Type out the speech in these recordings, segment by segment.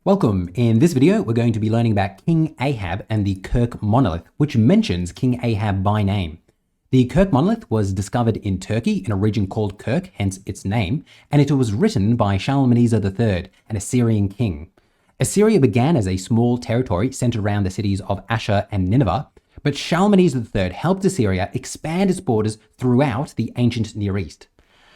Welcome. In this video, we're going to be learning about King Ahab and the Kurkh Monolith, which mentions King Ahab by name. The Kurkh Monolith was discovered in Turkey in a region called Kurkh, hence its name, and it was written by Shalmaneser III, an Assyrian king. Assyria began as a small territory centered around the cities of Ashur and Nineveh, but Shalmaneser III helped Assyria expand its borders throughout the ancient Near East.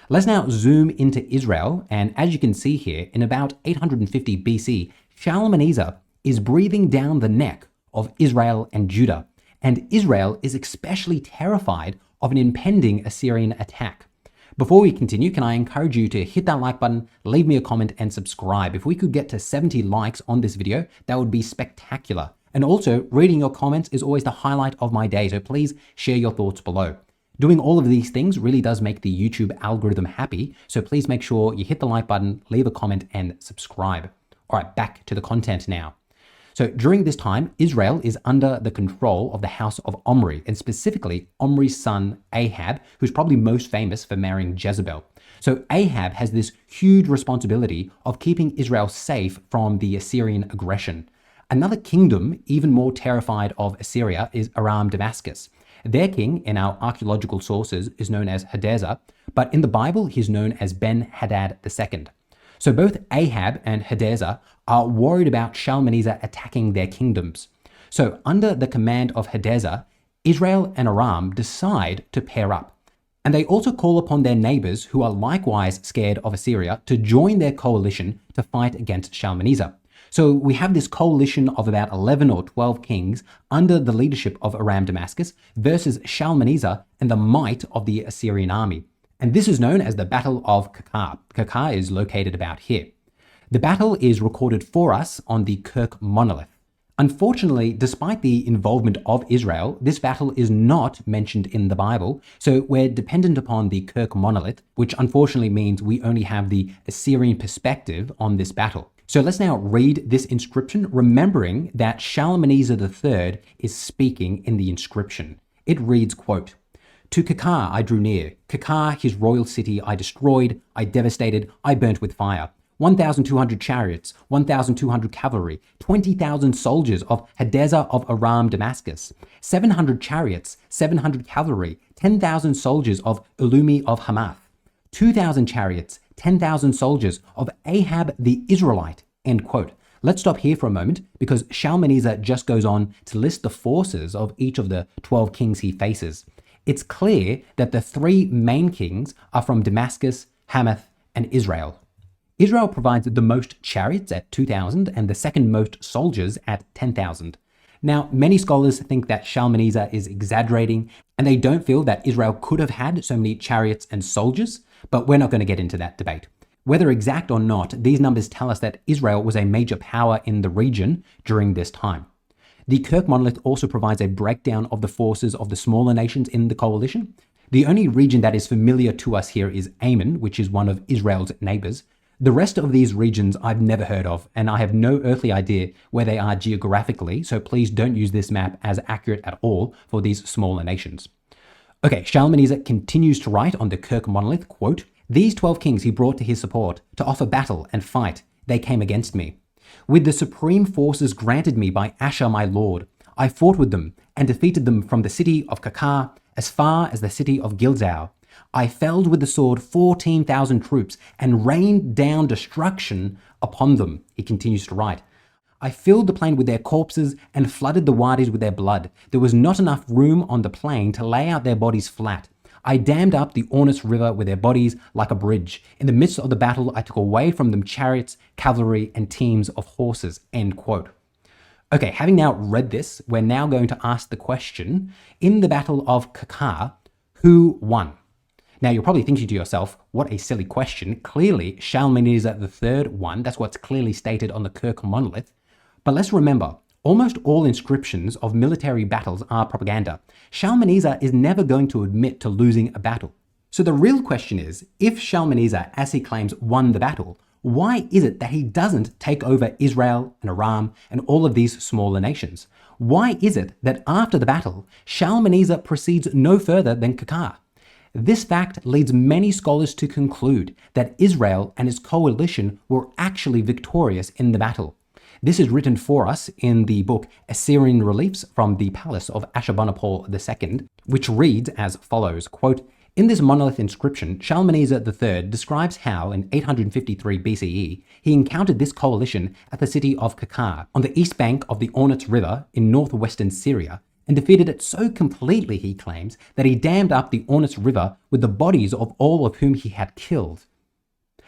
Let's now zoom into Israel, and as you can see here, in about 850 BC, Shalmaneser is breathing down the neck of Israel and Judah, and Israel is especially terrified of an impending Assyrian attack. Before we continue, can I encourage you to hit that like button, leave me a comment, and subscribe. If we could get to 70 likes on this video, that would be spectacular. And also, reading your comments is always the highlight of my day, so please share your thoughts below. Doing all of these things really does make the YouTube algorithm happy, so please make sure you hit the like button, leave a comment, and subscribe. All right, back to the content now. So during this time, Israel is under the control of the house of Omri, and specifically Omri's son Ahab, who's probably most famous for marrying Jezebel. So Ahab has this huge responsibility of keeping Israel safe from the Assyrian aggression. Another kingdom, even more terrified of Assyria, is Aram Damascus. Their king, in our archaeological sources, is known as Hadassah, but in the Bible, he's known as Ben-Hadad II. So both Ahab and Hadassah are worried about Shalmaneser attacking their kingdoms. So under the command of Hadassah, Israel and Aram decide to pair up. And they also call upon their neighbors, who are likewise scared of Assyria, to join their coalition to fight against Shalmaneser. So we have this coalition of about 11 or 12 kings under the leadership of Aram Damascus versus Shalmaneser and the might of the Assyrian army. And this is known as the Battle of Kurkh. Kaka is located about here. The battle is recorded for us on the Kurkh Monolith. Unfortunately, despite the involvement of Israel, this battle is not mentioned in the Bible, so we're dependent upon the Kurkh Monolith, which unfortunately means we only have the Assyrian perspective on this battle. So let's now read this inscription, remembering that Shalmaneser III is speaking in the inscription. It reads, quote, "To Kaka I drew near, Kaka his royal city I destroyed, I devastated, I burnt with fire. 1,200 chariots, 1,200 cavalry, 20,000 soldiers of Hadassah of Aram Damascus, 700 chariots, 700 cavalry, 10,000 soldiers of Ulumi of Hamath, 2,000 chariots, 10,000 soldiers of Ahab the Israelite," end quote. Let's stop here for a moment because Shalmaneser just goes on to list the forces of each of the 12 kings he faces. It's clear that the three main kings are from Damascus, Hamath, and Israel. Israel provides the most chariots at 2,000 and the second most soldiers at 10,000. Now, many scholars think that Shalmaneser is exaggerating and they don't feel that Israel could have had so many chariots and soldiers, but we're not going to get into that debate. Whether exact or not, these numbers tell us that Israel was a major power in the region during this time. The Kurkh Monolith also provides a breakdown of the forces of the smaller nations in the coalition. The only region that is familiar to us here is Ammon, which is one of Israel's neighbors. The rest of these regions I've never heard of, and I have no earthly idea where they are geographically, so please don't use this map as accurate at all for these smaller nations. Okay, Shalmaneser continues to write on the Kurkh Monolith, quote, "These 12 kings he brought to his support to offer battle and fight. They came against me. With the supreme forces granted me by Ashur my lord, I fought with them and defeated them from the city of Kaka as far as the city of Gilzau. I felled with the sword 14,000 troops and rained down destruction upon them," he continues to write. "I filled the plain with their corpses and flooded the wadis with their blood. There was not enough room on the plain to lay out their bodies flat. I dammed up the Ornus River with their bodies like a bridge. In the midst of the battle, I took away from them chariots, cavalry, and teams of horses," end quote. Okay, having now read this, we're now going to ask the question, in the Battle of Kaka, who won? Now, you're probably thinking to yourself, what a silly question. Clearly, Shalmaneser III won. That's what's clearly stated on the Kurkh Monolith. But let's remember, almost all inscriptions of military battles are propaganda. Shalmaneser is never going to admit to losing a battle. So the real question is, if Shalmaneser, as he claims, won the battle, why is it that he doesn't take over Israel and Aram and all of these smaller nations? Why is it that after the battle, Shalmaneser proceeds no further than Kaka? This fact leads many scholars to conclude that Israel and its coalition were actually victorious in the battle. This is written for us in the book Assyrian Reliefs from the Palace of Ashurbanipal II, which reads as follows, quote, "In this monolith inscription, Shalmaneser III describes how, in 853 BCE, he encountered this coalition at the city of Kaka on the east bank of the Ornitz River in northwestern Syria, and defeated it so completely, he claims, that he dammed up the Ornitz River with the bodies of all of whom he had killed."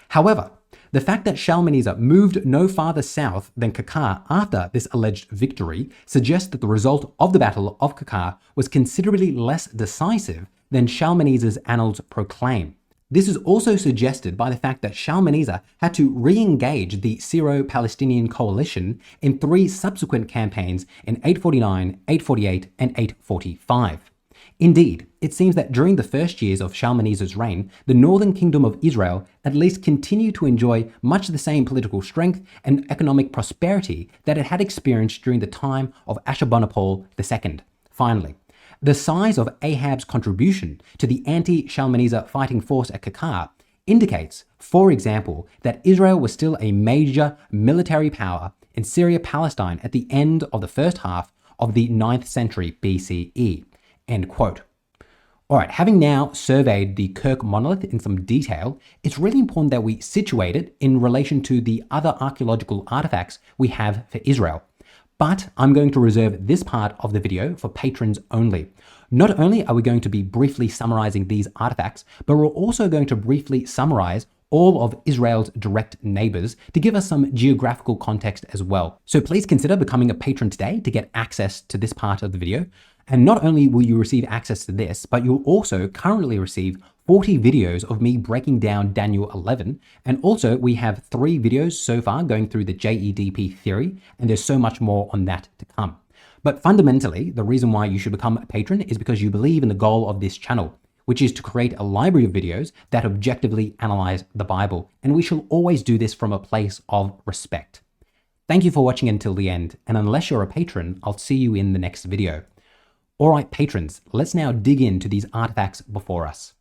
However, the fact that Shalmaneser moved no farther south than Kaka after this alleged victory suggests that the result of the Battle of Kaka was considerably less decisive than Shalmaneser's annals proclaim. This is also suggested by the fact that Shalmaneser had to re-engage the Syro-Palestinian coalition in 3 subsequent campaigns in 849, 848, and 845. Indeed, it seems that during the first years of Shalmaneser's reign, the northern kingdom of Israel at least continued to enjoy much the same political strength and economic prosperity that it had experienced during the time of Ashurbanipal II. Finally, the size of Ahab's contribution to the anti-Shalmaneser fighting force at Kaka indicates, for example, that Israel was still a major military power in Syria-Palestine at the end of the first half of the 9th century BCE. End quote. Alright, having now surveyed the Kurkh monolith in some detail, it's really important that we situate it in relation to the other archaeological artifacts we have for Israel. But I'm going to reserve this part of the video for patrons only. Not only are we going to be briefly summarizing these artifacts, but we're also going to briefly summarize all of Israel's direct neighbors to give us some geographical context as well. So please consider becoming a patron today to get access to this part of the video. And not only will you receive access to this, but you'll also currently receive 40 videos of me breaking down Daniel 11. And also we have 3 videos so far going through the JEDP theory, and there's so much more on that to come. But fundamentally, the reason why you should become a patron is because you believe in the goal of this channel, which is to create a library of videos that objectively analyze the Bible. And we shall always do this from a place of respect. Thank you for watching until the end. And unless you're a patron, I'll see you in the next video. Alright patrons, let's now dig into these artifacts before us.